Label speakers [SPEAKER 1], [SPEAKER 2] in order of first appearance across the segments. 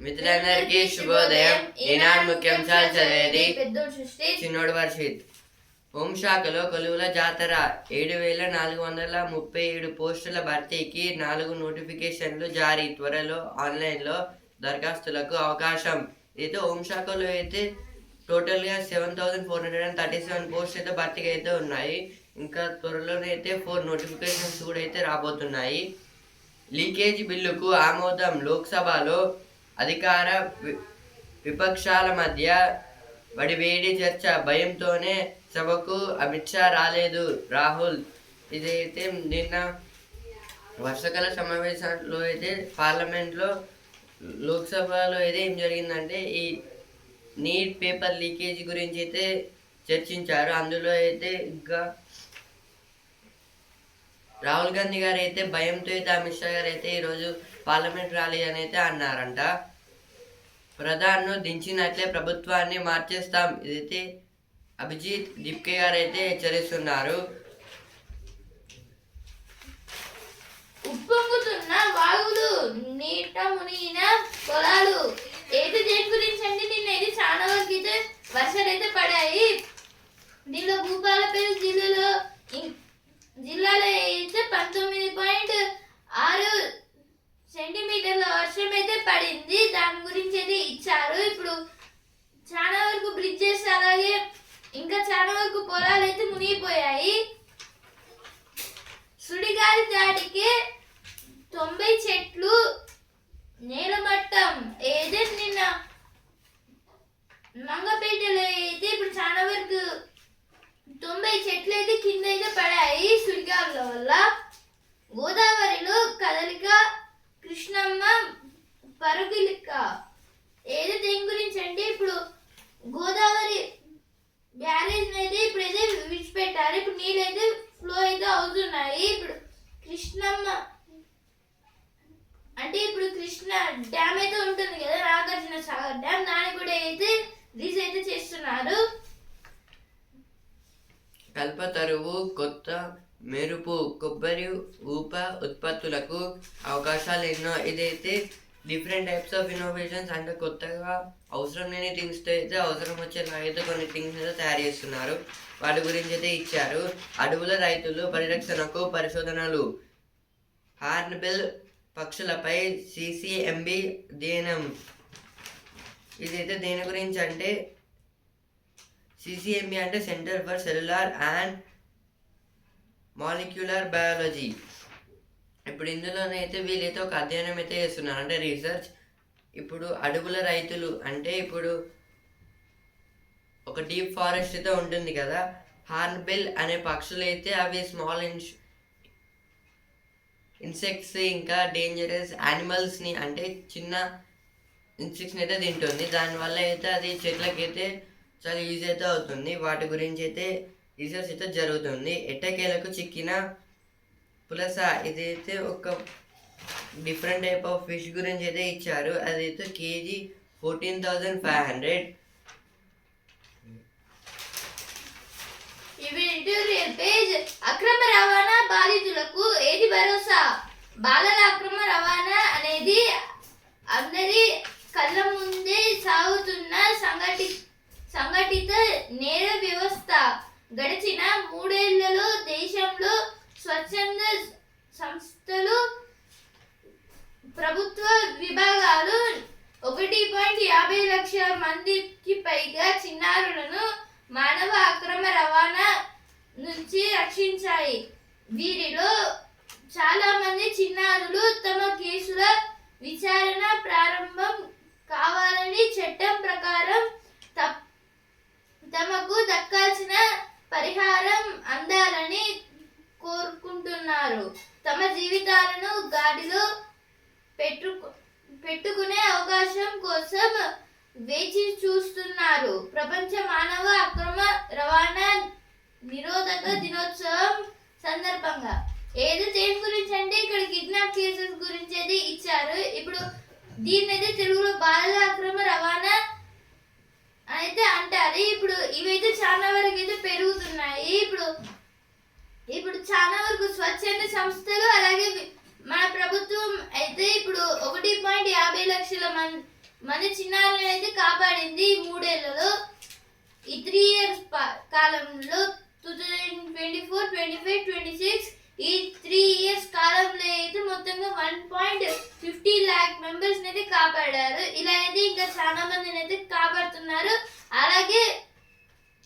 [SPEAKER 1] మిత్రులందరికీ శుభోదయం. ఈనాడు ముఖ్యాంశాలు చదివేది చిన్నోడు వర్షిత్. హోంశాఖలో కొలువుల జాతర 7,437 పోస్టుల భర్తీకి 4 నోటిఫికేషన్లు జారీ. త్వరలో ఆన్లైన్లో దరఖాస్తులకు అవకాశం. అయితే హోంశాఖలో అయితే టోటల్గా 7,437 పోస్టులు అయితే భర్తీకి అయితే ఉన్నాయి. ఇంకా త్వరలోనైతే 4 నోటిఫికేషన్స్ కూడా అయితే రాబోతున్నాయి. లీకేజ్ బిల్లుకు ఆమోదం. లోక్సభలో అధికార విపక్షాల మధ్య వడివేడి చర్చ. భయంతోనే సభకు అమిత్ షా రాలేదు. రాహుల్. ఇదైతే నిన్న వర్షాకాల సమావేశాల్లో అయితే పార్లమెంట్లో లోక్సభలో అయితే ఏం జరిగిందంటే ఈ నీట్ పేపర్ లీకేజ్ గురించి అయితే చర్చించారు. అందులో అయితే ఇంకా రాహుల్ గాంధీ గారు అయితే భయంతో అయితే అమిత్ షా గారు అయితే ఈరోజు పార్లమెంట్ రాలేదని అయితే అన్నారంట. ప్రధాన్ను దించినట్లే ప్రభుత్వాన్ని మార్చేస్తాం. ఇదైతే అభిజిత్ దిప్కే గారు అయితే హెచ్చరిస్తున్నారు.
[SPEAKER 2] ఉప్పొంగుతున్న వాగులు, నీట మునిగిన పొలాలు. ఏది దేని గురించి అంటే నిన్న ఇది చాలా వరకు అయితే వర్షాలు అయితే పడాయి. దీనిలో భూపాలపల్లి జిల్లాలో అయితే 19.6 సెంటీమీటర్ల వర్షం అయితే పడింది. దాని గురించి అయితే ఇచ్చారు. ఇప్పుడు చాలా వరకు బ్రిడ్జెస్ అలాగే ఇంకా చాలా వరకు పొలాలు అయితే మునిగిపోయాయి. సుడిగాలి దాటికి 90 చెట్లు నేలమట్టం. ఏదే నిన్న మంగపేటలో అయితే ఇప్పుడు చాలా వరకు 90 చెట్లు అయితే కింద అయితే పడాయి సుడిగాలుల వల్ల. గోదావరిలో కదలిక, కృష్ణమ్మ పరుగులిక. ఏదో దేని గురించి అంటే ఇప్పుడు గోదావరి బ్యారేజ్ అయితే ఇప్పుడైతే విడిచిపెట్టారు. ఇప్పుడు నీళ్ళు అయితే ఫ్లో అయితే అవుతున్నాయి. ఇప్పుడు కృష్ణమ్మ అంటే ఇప్పుడు కృష్ణ డ్యామ్ అయితే ఉంటుంది కదా, నాగార్జున సాగర్ డ్యామ్, దాన్ని కూడా అయితే రిలీజ్ అయితే చేస్తున్నారు.
[SPEAKER 1] కల్పతరువు, కొత్త మెరుపు, కొబ్బరి ఊప ఉత్పత్తులకు అవకాశాలు ఎన్నో. ఇదైతే డిఫరెంట్ టైప్స్ ఆఫ్ ఇన్నోవేషన్స్ అంటే కొత్తగా అవసరం లేని థింగ్స్ అయితే అవసరం వచ్చేలా అయితే కొన్ని థింగ్స్ అయితే తయారు చేస్తున్నారు. వాటి గురించి అయితే ఇచ్చారు. అడవుల రైతులు పరిరక్షణకు పరిశోధనలు. హార్న్బిల్ పక్షులపై CCMB అధ్యయనం. ఇదైతే దేని గురించి అంటే CCMB అంటే centre for cellular and molecular biology. ఇప్పుడు ఇందులోనైతే వీళ్ళైతే ఒక అధ్యయనం అయితే చేస్తున్నారు, అంటే రీసెర్చ్. ఇప్పుడు అడవుల రైతులు అంటే ఇప్పుడు ఒక డీప్ ఫారెస్ట్ అయితే ఉంటుంది కదా, హార్న్బిల్ అనే పక్షులు అయితే అవి స్మాల్ ఇన్సెక్ట్స్ ఇంకా డేంజరస్ యానిమల్స్ని అంటే చిన్న ఇన్సెక్ట్స్ని అయితే తింటుంది. దానివల్ల అయితే అది చెట్లకైతే చాలా యూజ్ అయితే అవుతుంది. వాటి గురించి అయితే రీసెర్చ్ అయితే జరుగుతుంది. ఎట్టకేలకు చిక్కిన పులస. ఇదైతే ఒక డిఫరెంట్ టైప్ ఆఫ్ ఫిష్ గురించి అయితే ఇచ్చారు. అదైతే కేజీ 14,500.
[SPEAKER 2] అక్రమ రవాణా బాధితులకు ఏది భరోసా? బాలల అక్రమ రవాణా అనేది అందరి కళ్ళ ముందే సాగుతున్న సంఘటిత నేర వ్యవస్థ. గడిచిన 3 ఏళ్లలో దేశంలో స్వచ్ఛంద సంస్థలు, ప్రభుత్వ విభాగాలు 1.50 లక్షల మందికి పైగా చిన్నారులను మానవ అక్రమ రవాణా నుంచి రక్షించాయి. వీరిలో చాలా మంది చిన్నారులు తమ కేసుల విచారణ ప్రారంభం కావాలని, చట్టం ప్రకారం తమకు దక్కాల్సిన పరిహారం అందాలని కోరుకుంటున్నారు. తమ జీవితాలను గాడిలో పెట్టుకునే అవకాశం కోసం వేచి చూస్తున్నారు. ప్రపంచ మానవ అక్రమ రవాణా నిరోధక దినోత్సవం సందర్భంగా ఏదో దేని గురించి అంటే ఇక్కడ కిడ్నాప్ కేసెస్ గురించి అయితే ఇచ్చారు. ఇప్పుడు దీన్ని అయితే తెలుగులో బాలల అక్రమ రవాణా అయితే అంటారు. ఇప్పుడు ఇవైతే చాలా వరకు అయితే పెరుగుతున్నాయి. ఇప్పుడు చాలా వరకు స్వచ్ఛంద సంస్థలు అలాగే మన ప్రభుత్వం అయితే ఇప్పుడు 1.50 లక్షల మన చిన్నారులను అయితే కాపాడింది ఈ 3 ఏళ్లలో. ఈ 3 ఇయర్స్ కాలంలో 2024, 25, 26 ఈ 3 ఇయర్స్ కాలంలో అయితే మొత్తంగా 1.50 lakh మెంబర్స్ అయితే కాపాడారు. ఇలా అయితే ఇంకా చాలా మందిని అయితే కాపాడుతున్నారు. అలాగే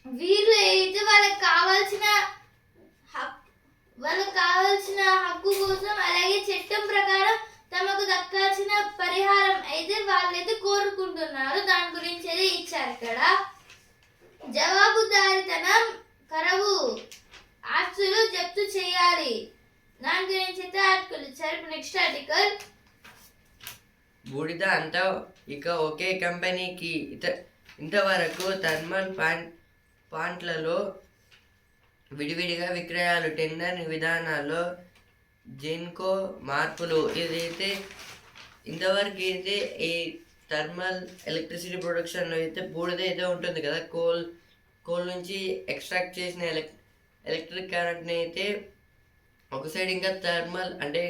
[SPEAKER 2] వీళ్ళు అయితే వాళ్ళకి కావాల్సిన హక్కు కోసం అలాగే చట్టం ప్రకారం తమకు దక్కాల్సిన పరిహారం అయితే వాళ్ళైతే కోరుకుంటున్నారు. దాని గురించి అయితే ఇచ్చారు ఇక్కడ. జవాబుదారీతనం కరవు, ఆస్తులు జప్తు చేయాలి. దాని గురించి అయితే ఆర్టికల్ ఇచ్చారు. నెక్స్ట్ ఆర్టికల్,
[SPEAKER 1] బూడిద అంతా ఇక ఒకే కంపెనీకి ఇంతవరకు థర్మల్ ప్లాంట్లలో విడివిడిగా విక్రయాలు, టెండర్ విధానాల్లో జెన్కో మార్పులు. ఇదైతే ఇంతవరకు అయితే ఈ థర్మల్ ఎలక్ట్రిసిటీ ప్రొడక్షన్లో అయితే బూడిద అయితే ఉంటుంది కదా, కోల్ నుంచి ఎక్స్ట్రాక్ట్ చేసిన ఎలక్ట్రిక్ కరెంట్ని అయితే ఒక సైడ్, ఇంకా థర్మల్ అంటే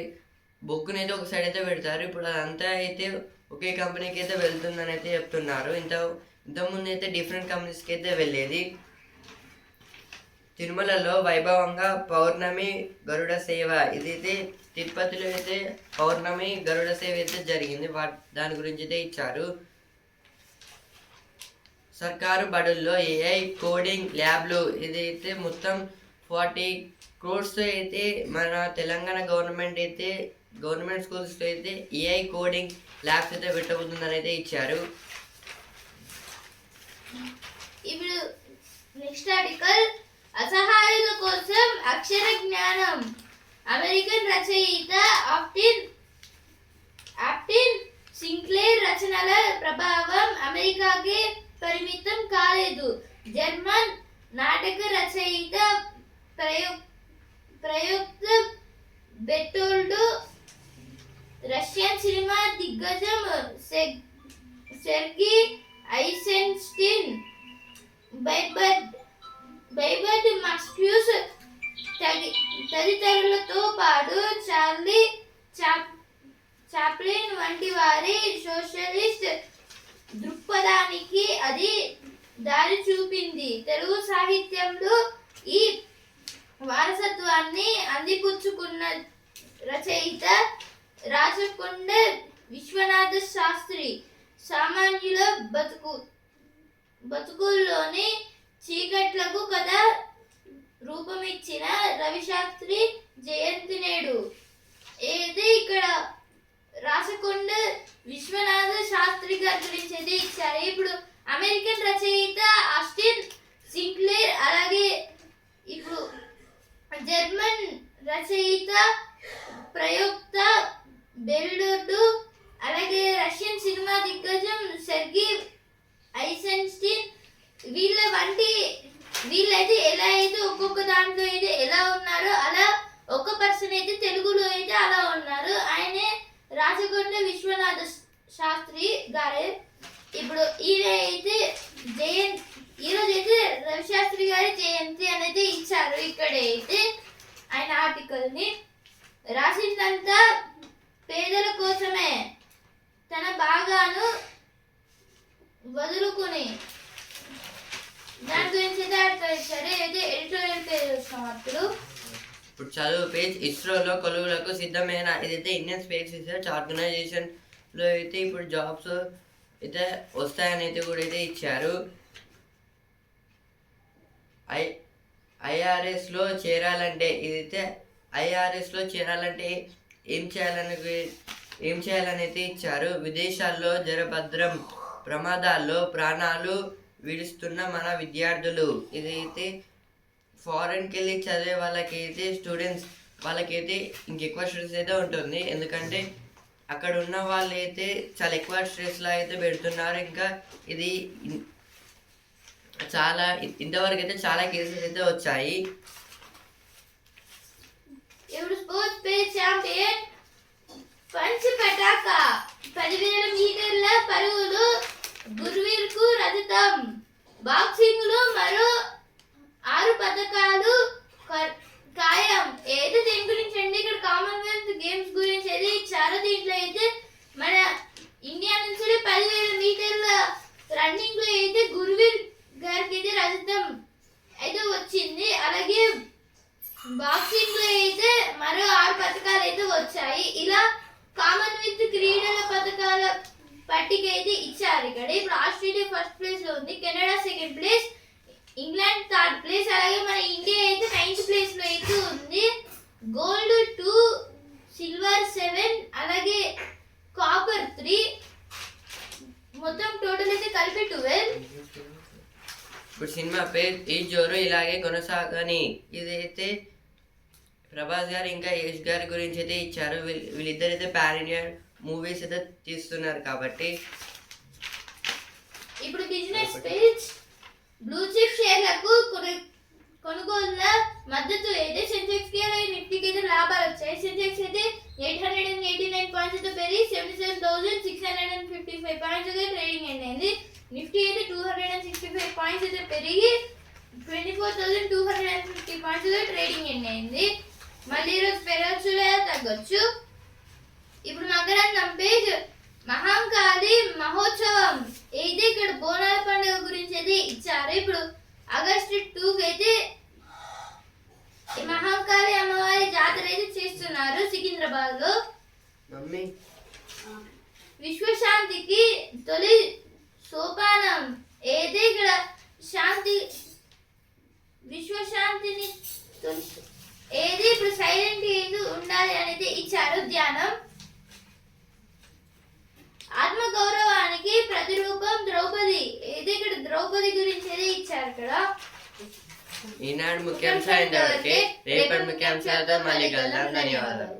[SPEAKER 1] బొగ్గుని అయితే ఒక సైడ్ అయితే పెడతారు. ఇప్పుడు అదంతా అయితే ఒకే కంపెనీకి అయితే వెళ్తుందని అయితే చెప్తున్నారు. ఇంతకుముందు అయితే డిఫరెంట్ కంపెనీస్కి అయితే వెళ్ళేది. తిరుమలలో వైభవంగా పౌర్ణమి గరుడ సేవ, ఇదైతే తిరుపతిలో అయితే పౌర్ణమి గరుడ సేవ అయితే జరిగింది. దాని గురించి అయితే ఇచ్చారు. సర్కారు బడుల్లో ఏఐ కోడింగ్ ల్యాబ్లు, ఇదైతే మొత్తం 40 crores అయితే మన తెలంగాణ గవర్నమెంట్ స్కూల్స్లో అయితే ఏఐ కోడింగ్ ల్యాబ్స్ అయితే పెట్టబోతుందని అయితే ఇచ్చారు.
[SPEAKER 2] ఇప్పుడు నెక్స్ట్ ఆర్టికల్, అసహాయుల కోసం అక్షర జ్ఞానం. అమెరికన్ రచయిత ఆప్టిన్ సింక్లేర్ రచనల ప్రభావం అమెరికాకే పరిమితం కాలేదు. జర్మన్ నాటక రచయిత ప్రయుక్త బెర్టోల్డ్, రష్యన్ సినిమా దిగ్గజం సెర్గీ ఐసెన్స్టీన్, బైబర్డ్ మస్క్యూస్ తదితరులతో పాటు చార్లీ చాప్లిన్ వంటి వారి సోషలిస్ట్ దృక్పథానికి అది దారి చూపింది. తెలుగు సాహిత్యంలో ఈ వారసత్వాన్ని అందిపుచ్చుకున్న రచయిత రాచకొండ విశ్వనాథ శాస్త్రి. సామాన్యుల బతుకుల్లోని చీకట్లకు కథ రూపమిచ్చిన రవిశాస్త్రి జయంతి నేడు. అయితే ఇక్కడ రాచకొండ విశ్వనాథ శాస్త్రి గారి గురించి అయితే ఇచ్చారు. ఇప్పుడు అమెరికన్ రచయిత ఆస్టిన్ సింక్లేర్, అలాగే ఇప్పుడు జర్మన్ రచయిత ప్రయుక్త బెర్టోల్డ్, అలాగే రష్యన్ సినిమా దిగ్గజం సెర్గీ ఐసెన్స్టీన్, వీళ్ళైతే ఎలా అయితే ఒక్కొక్క దాంట్లో అయితే ఎలా ఉన్నారో అలా ఒక పర్సన్ అయితే తెలుగులో అయితే అలా ఉన్నారు. ఆయనే రాచకొండ విశ్వనాథ శాస్త్రి గారే. ఇప్పుడు ఈయన అయితే ఈరోజు అయితే రవిశాస్త్రి గారి జయంతి అనేది ఇచ్చారు. ఇక్కడైతే ఆయన ఆర్టికల్ ని రాసిందంతా పేదల కోసమే, తన భాగాను వదులుకుని. దాని గురించి అయితే ఆర్టికల్ ఇచ్చారు. అయితే ఎడిటోరియల్ పేజ్ వస్తాం అప్పుడు.
[SPEAKER 1] ఇప్పుడు చదువు పేజ్, ఇస్రోలో కొలువులకు సిద్ధమైన, ఇదైతే ఇండియన్ స్పేస్ రీసెర్చ్ ఆర్గనైజేషన్లో అయితే ఇప్పుడు జాబ్స్ అయితే వస్తాయని అయితే కూడా అయితే ఇచ్చారు. ఐఆర్ఎస్లో చేరాలంటే, ఇదైతే ఐఆర్ఎస్లో చేరాలంటే ఏం చేయాలని అయితే ఇచ్చారు. విదేశాల్లో జరభద్రం ప్రమాదాల్లో ప్రాణాలు విడుస్తున్న మన విద్యార్థులు, ఇదైతే ఫారెన్కి వెళ్ళి చదివే వాళ్ళకైతే వాళ్ళకైతే ఇంకెక్కువ స్ట్రెస్ అయితే ఉంటుంది. ఎందుకంటే అక్కడ ఉన్న వాళ్ళు అయితే చాలా ఎక్కువ స్ట్రెస్లో అయితే పెడుతున్నారు. ఇంకా ఇది ఇంతవరకు అయితే చాలా కేసెస్ అయితే వచ్చాయి.
[SPEAKER 2] ఇప్పుడు స్పోర్ట్స్ పేజ్ ఛాంపియన్ పంచ్ పటాక 10,000 మీటర్ల పరుగులు గుర్వీర్కు రజతం. బాక్సింగ్ లో మరో 6 పథకాలు ఖాయం. ఏదో దీని గురించి అండి, ఇక్కడ కామన్వెల్త్ గేమ్స్ గురించి అయితే ఇచ్చారు. దీంట్లో అయితే మన ఇండియా నుంచి 10,000 రన్నింగ్ లో అయితే గురువీర్ గారికి అయితే రజతం అయితే వచ్చింది. అలాగే బాక్సింగ్ లో అయితే మరో 6 పథకాలు అయితే వచ్చాయి. ఇలా కామన్వెల్త్ క్రీడల పథకాల పట్టిక అయితే ఇచ్చారు ఇక్కడ. ఇప్పుడు ఆస్ట్రేలియా ఫస్ట్ ప్లేస్ లో ఉంది, Canada second place, England third place, అలాగే మన ఇండియా అయితే 9th ప్లేస్ లో అయితే ఉంది. గోల్డ్ 2, సిల్వర్ 7, అలాగే కాపర్ 3, మొత్తం టోటల్ అయితే కలిపి 12.
[SPEAKER 1] ఇప్పుడు సినిమా పేరు ఈ జోరు ఇలాగే కొనసాగని. ఇదైతే ప్రభాస్ గారు ఇంకా యష్ గారి గురించి అయితే ఇచ్చారు. వీళ్ళిద్దరైతే పాన్ ఇండియా మూవీస్ అయితే తీస్తున్నారు కాబట్టి.
[SPEAKER 2] ఇప్పుడు బిజినెస్ పేజ్ బ్లూ చిప్ షేర్లకు కొనుగోళ్ల మద్దతు అయితే సెన్సెక్స్ కి అలాగే నిఫ్టీకి అయితే లాభాలు వచ్చాయి. సెన్సెక్స్ అయితే 889 పాయింట్స్ తో పెరిగి 77,655 పాయింట్స్ గా ట్రేడింగ్ అయింది. నిఫ్టీ అయితే 265 పాయింట్స్ అయితే పెరిగి 24,250 పాయింట్స్ గా ట్రేడింగ్ అయింది. మళ్ళీ ఈరోజు పెరగచ్చు లేదా తగ్గొచ్చు. ఇప్పుడు మకరందం పేజ్ మహాంకాళి మహోత్సవం అయితే ఇక్కడ బోనాల పండుగ గురించి అయితే ఇచ్చారు. ఇప్పుడు ఆగస్టు 2 అయితే ఈ మహాంకాళి అమ్మవారి జాతర అయితే చేస్తున్నారు సికింద్రాబాద్ లో.
[SPEAKER 1] మమ్మీ
[SPEAKER 2] విశ్వశాంతికి తొలి సోపానం అయితే ఇక్కడ శాంతి విశ్వశాంతిని ఏది ఇప్పుడు సైలెంట్ ఏది ఉండాలి అనేది ఇచ్చారు ధ్యానం. ఆత్మ గౌరవానికి ప్రతిరూపం ద్రౌపది ఏది ఇక్కడ ద్రౌపది గురించి అయితే ఇచ్చారు ఇక్కడ.
[SPEAKER 1] ఈనాడు ముఖ్యాంశాలు ఇంతవరకే. రేపటి ముఖ్యాంశాలతో మళ్ళీ కలుద్దాం. ధన్యవాదాలు.